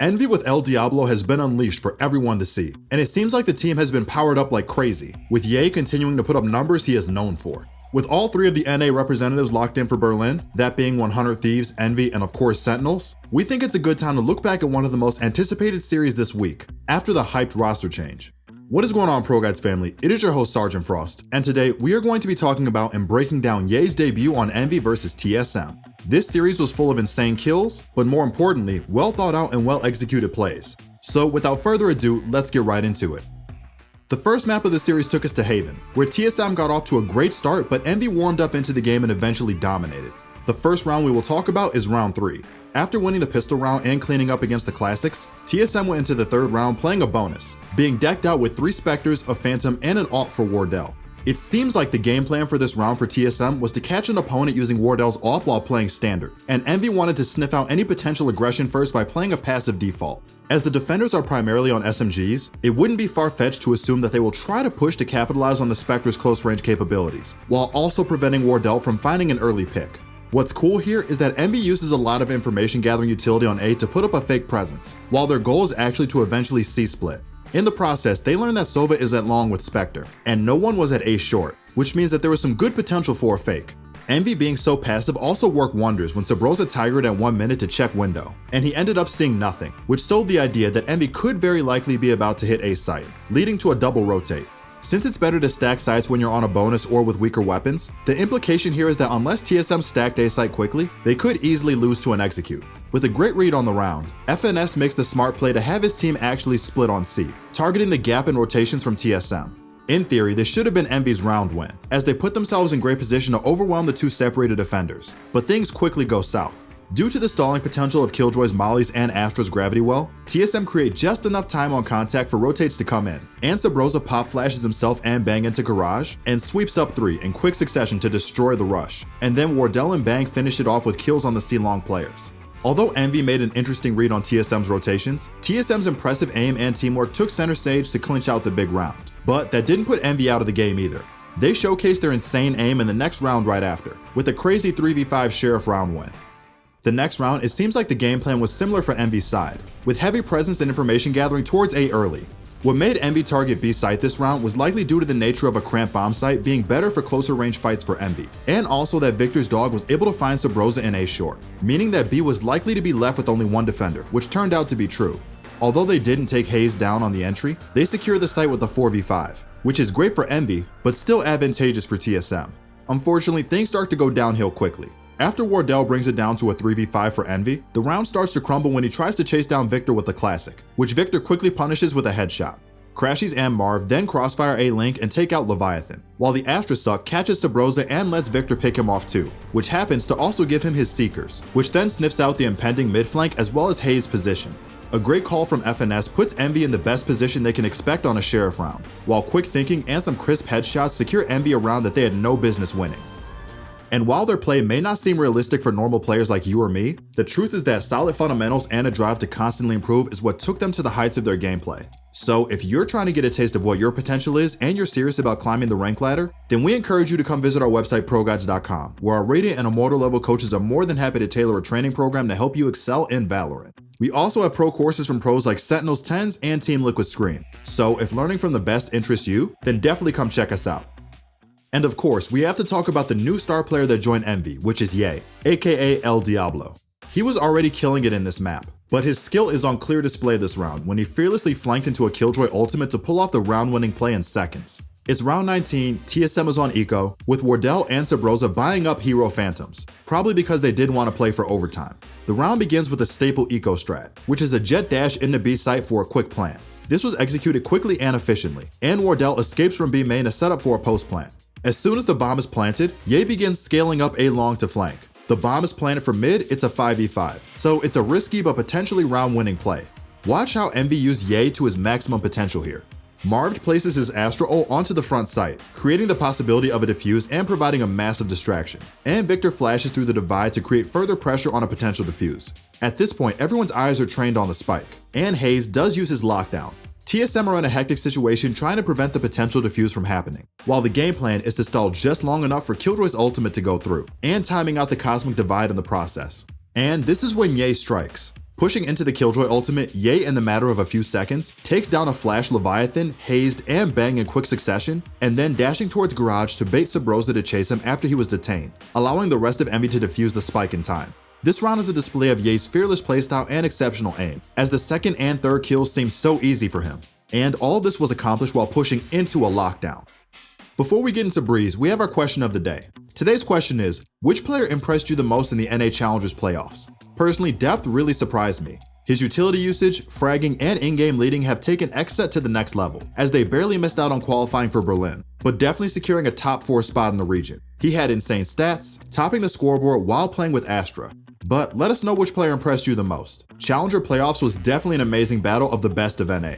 Envy with El Diablo has been unleashed for everyone to see, and it seems like the team has been powered up like crazy, with Ye continuing to put up numbers he is known for. With all three of the NA representatives locked in for Berlin, that being 100 Thieves, Envy, and of course Sentinels, we think it's a good time to look back at one of the most anticipated series this week, after the hyped roster change. What is going on, ProGuides family? It is your host Sergeant Frost, and today we are going to be talking about and breaking down Ye's debut on Envy versus TSM. This series was full of insane kills, but more importantly, well thought out and well executed plays. So without further ado, let's get right into it. The first map of the series took us to Haven, where TSM got off to a great start, but Envy warmed up into the game and eventually dominated. The first round we will talk about is round 3. After winning the pistol round and cleaning up against the classics, TSM went into the third round playing a bonus, being decked out with 3 Spectres, a Phantom, and an ult for Wardell. It seems like the game plan for this round for TSM was to catch an opponent using Wardell's ult while playing standard, and Envy wanted to sniff out any potential aggression first by playing a passive default. As the defenders are primarily on SMGs, it wouldn't be far-fetched to assume that they will try to push to capitalize on the Spectre's close-range capabilities, while also preventing Wardell from finding an early pick. What's cool here is that Envy uses a lot of information gathering utility on A to put up a fake presence, while their goal is actually to eventually C-split. In the process, they learned that Sova is at long with Spectre, and no one was at A short, which means that there was some good potential for a fake. Envy being so passive also worked wonders when Sabrosa tigered at 1 minute to check window, and he ended up seeing nothing, which sold the idea that Envy could very likely be about to hit A site, leading to a double rotate. Since it's better to stack sites when you're on a bonus or with weaker weapons, the implication here is that unless TSM stacked A site quickly, they could easily lose to an execute. With a great read on the round, FNS makes the smart play to have his team actually split on C, targeting the gap in rotations from TSM. In theory, this should have been Envy's round win, as they put themselves in great position to overwhelm the 2 separated defenders, but things quickly go south. Due to the stalling potential of Killjoy's Molly's and Astra's gravity well, TSM create just enough time on contact for rotates to come in, and Sabrosa pop flashes himself and Bang into Garage, and sweeps up 3 in quick succession to destroy the rush, and then Wardell and Bang finish it off with kills on the C-long players. Although Envy made an interesting read on TSM's rotations, TSM's impressive aim and teamwork took center stage to clinch out the big round, but that didn't put Envy out of the game either. They showcased their insane aim in the next round right after, with a crazy 3v5 Sheriff round win. The next round, it seems like the game plan was similar for Envy's side, with heavy presence and information gathering towards A early. What made Envy target B site this round was likely due to the nature of a cramped bomb site being better for closer range fights for Envy, and also that Victor's dog was able to find Sabrosa in A short, meaning that B was likely to be left with only 1 defender, which turned out to be true. Although they didn't take Hayes down on the entry, they secured the site with a 4v5, which is great for Envy, but still advantageous for TSM. Unfortunately, things start to go downhill quickly. After Wardell brings it down to a 3v5 for Envy, the round starts to crumble when he tries to chase down Victor with the classic, which Victor quickly punishes with a headshot. Crashies and Marv then crossfire A Link and take out Leviathan, while the Astra Suck catches Sabrosa and lets Victor pick him off too, which happens to also give him his Seekers, which then sniffs out the impending mid flank as well as Hayes' position. A great call from FNS puts Envy in the best position they can expect on a Sheriff round, while quick thinking and some crisp headshots secure Envy a round that they had no business winning. And while their play may not seem realistic for normal players like you or me, the truth is that solid fundamentals and a drive to constantly improve is what took them to the heights of their gameplay. So if you're trying to get a taste of what your potential is and you're serious about climbing the rank ladder, then we encourage you to come visit our website ProGuides.com, where our Radiant and Immortal level coaches are more than happy to tailor a training program to help you excel in Valorant. We also have pro courses from pros like Sentinels 10s and Team Liquid Scream. So if learning from the best interests you, then definitely come check us out. And of course, we have to talk about the new star player that joined Envy, which is Ye, aka El Diablo. He was already killing it in this map, but his skill is on clear display this round when he fearlessly flanked into a Killjoy ultimate to pull off the round-winning play in seconds. It's round 19, TSM is on Eco, with Wardell and Sabrosa buying up Hero Phantoms, probably because they did want to play for overtime. The round begins with a staple Eco strat, which is a jet dash into B site for a quick plant. This was executed quickly and efficiently, and Wardell escapes from B main to set up for a post plant. As soon as the bomb is planted, Ye begins scaling up A long to flank. The bomb is planted for mid, it's a 5v5, so it's a risky but potentially round-winning play. Watch how Envy used Ye to his maximum potential here. Marv places his Astra ult onto the front site, creating the possibility of a defuse and providing a massive distraction. And Victor flashes through the divide to create further pressure on a potential defuse. At this point, everyone's eyes are trained on the spike, and Hayes does use his lockdown. TSM are in a hectic situation trying to prevent the potential defuse from happening, while the game plan is to stall just long enough for Killjoy's ultimate to go through, and timing out the cosmic divide in the process. And this is when Ye strikes. Pushing into the Killjoy ultimate, Ye in the matter of a few seconds takes down a Flash Leviathan, hazed, and Bang in quick succession, and then dashing towards Garage to bait Sabrosa to chase him after he was detained, allowing the rest of Envy to defuse the spike in time. This round is a display of Ye's fearless playstyle and exceptional aim, as the second and third kills seemed so easy for him. And all this was accomplished while pushing into a lockdown. Before we get into Breeze, we have our question of the day. Today's question is, which player impressed you the most in the NA Challengers playoffs? Personally, Depth really surprised me. His utility usage, fragging, and in-game leading have taken Xset to the next level, as they barely missed out on qualifying for Berlin, but definitely securing a top 4 spot in the region. He had insane stats, topping the scoreboard while playing with Astra. But let us know which player impressed you the most. Challenger playoffs was definitely an amazing battle of the best of NA.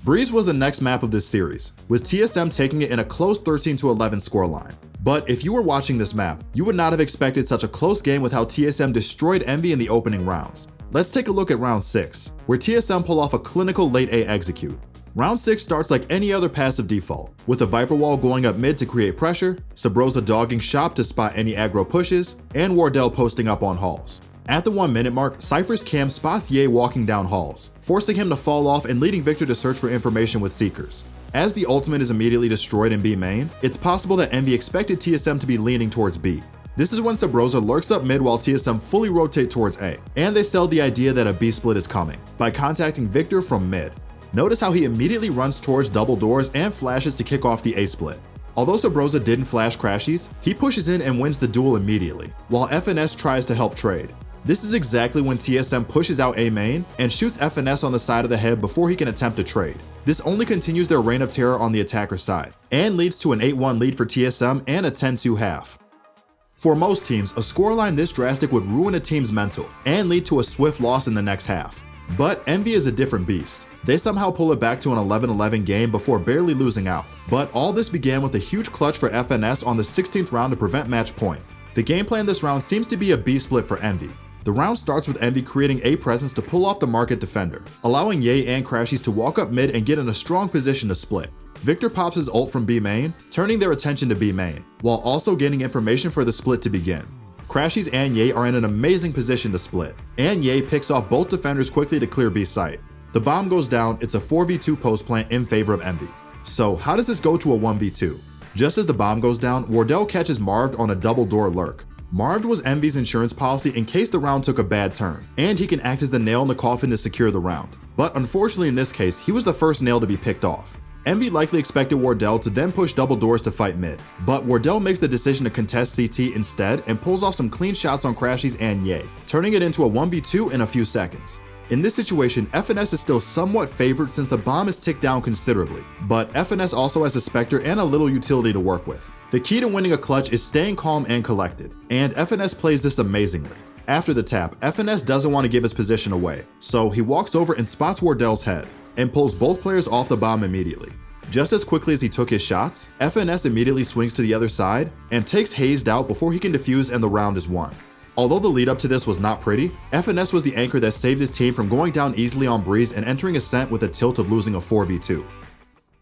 Breeze was the next map of this series, with TSM taking it in a close 13-11 scoreline. But if you were watching this map, you would not have expected such a close game with how TSM destroyed Envy in the opening rounds. Let's take a look at round 6, where TSM pull off a clinical late A execute. Round 6 starts like any other passive default, with a Viper Wall going up mid to create pressure, Sabrosa dogging shop to spot any aggro pushes, and Wardell posting up on halls. At the 1 minute mark, Cypher's cam spots Ye walking down halls, forcing him to fall off and leading Victor to search for information with Seekers. As the ultimate is immediately destroyed in B main, it's possible that Envy expected TSM to be leaning towards B. This is when Sabrosa lurks up mid while TSM fully rotate towards A, and they sell the idea that a B split is coming, by contacting Victor from mid. Notice how he immediately runs towards double doors and flashes to kick off the A split. Although Sabrosa didn't flash Crashies, he pushes in and wins the duel immediately, while FNS tries to help trade. This is exactly when TSM pushes out A main and shoots FNS on the side of the head before he can attempt a trade. This only continues their reign of terror on the attacker side, and leads to an 8-1 lead for TSM and a 10-2 half. For most teams, a scoreline this drastic would ruin a team's mental, and lead to a swift loss in the next half. But Envy is a different beast. They somehow pull it back to an 11-11 game before barely losing out. But all this began with a huge clutch for FNS on the 16th round to prevent match point. The gameplay in this round seems to be a B split for Envy. The round starts with Envy creating A presence to pull off the market defender, allowing Ye and Crashies to walk up mid and get in a strong position to split. Victor pops his ult from B main, turning their attention to B main, while also gaining information for the split to begin. Crashies and Ye are in an amazing position to split, and Ye picks off both defenders quickly to clear B site. The bomb goes down, it's a 4v2 post plant in favor of Envy. So how does this go to a 1v2? Just as the bomb goes down, Wardell catches Marved on a double door lurk. Marved was Envy's insurance policy in case the round took a bad turn, and he can act as the nail in the coffin to secure the round. But unfortunately in this case, he was the first nail to be picked off. Envy likely expected Wardell to then push double doors to fight mid, but Wardell makes the decision to contest CT instead and pulls off some clean shots on Crashies and Ye, turning it into a 1v2 in a few seconds. In this situation, FNS is still somewhat favored since the bomb is ticked down considerably, but FNS also has a Spectre and a little utility to work with. The key to winning a clutch is staying calm and collected, and FNS plays this amazingly. After the tap, FNS doesn't want to give his position away, so he walks over and spots Wardell's head, and pulls both players off the bomb immediately. Just as quickly as he took his shots, FNS immediately swings to the other side, and takes Hazed out before he can defuse and the round is won. Although the lead up to this was not pretty, FNS was the anchor that saved his team from going down easily on Breeze and entering Ascent with a tilt of losing a 4v2.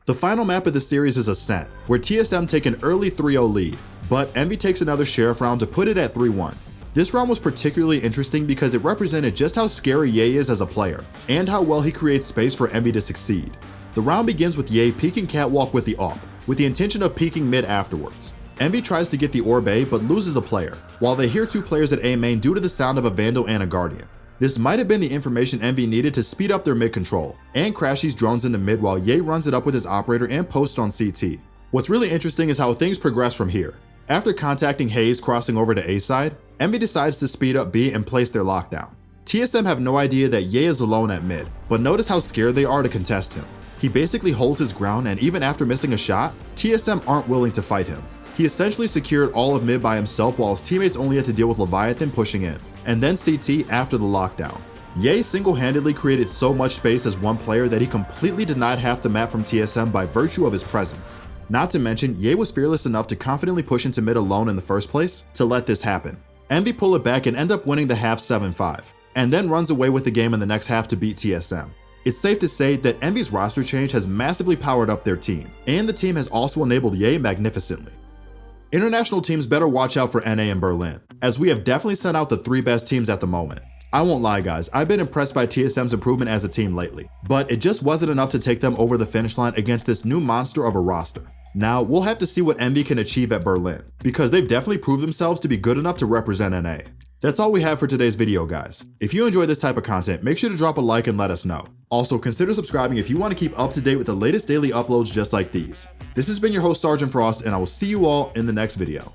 The final map of the series is Ascent, where TSM take an early 3-0 lead, but Envy takes another Sheriff round to put it at 3-1. This round was particularly interesting because it represented just how scary Ye is as a player, and how well he creates space for Envy to succeed. The round begins with Ye peeking catwalk with the AWP, with the intention of peeking mid afterwards. Envy tries to get the orb A but loses a player, while they hear 2 players at A main due to the sound of a Vandal and a Guardian. This might have been the information Envy needed to speed up their mid control, and Crashies drones into mid while Ye runs it up with his operator and posts on CT. What's really interesting is how things progress from here. After contacting Hayes crossing over to A side, Envy decides to speed up B and place their lockdown. TSM have no idea that Ye is alone at mid, but notice how scared they are to contest him. He basically holds his ground, and even after missing a shot, TSM aren't willing to fight him. He essentially secured all of mid by himself while his teammates only had to deal with Leviathan pushing in, and then CT after the lockdown. Ye single-handedly created so much space as one player that he completely denied half the map from TSM by virtue of his presence. Not to mention, Ye was fearless enough to confidently push into mid alone in the first place to let this happen. Envy pull it back and end up winning the half 7-5, and then runs away with the game in the next half to beat TSM. It's safe to say that Envy's roster change has massively powered up their team, and the team has also enabled Ye magnificently. International teams better watch out for NA and Berlin, as we have definitely sent out the 3 best teams at the moment. I won't lie guys, I've been impressed by TSM's improvement as a team lately, but it just wasn't enough to take them over the finish line against this new monster of a roster. Now, we'll have to see what Envy can achieve at Berlin, because they've definitely proved themselves to be good enough to represent NA. That's all we have for today's video guys. If you enjoy this type of content, make sure to drop a like and let us know. Also, consider subscribing if you want to keep up to date with the latest daily uploads just like these. This has been your host Sergeant Frost, and I will see you all in the next video.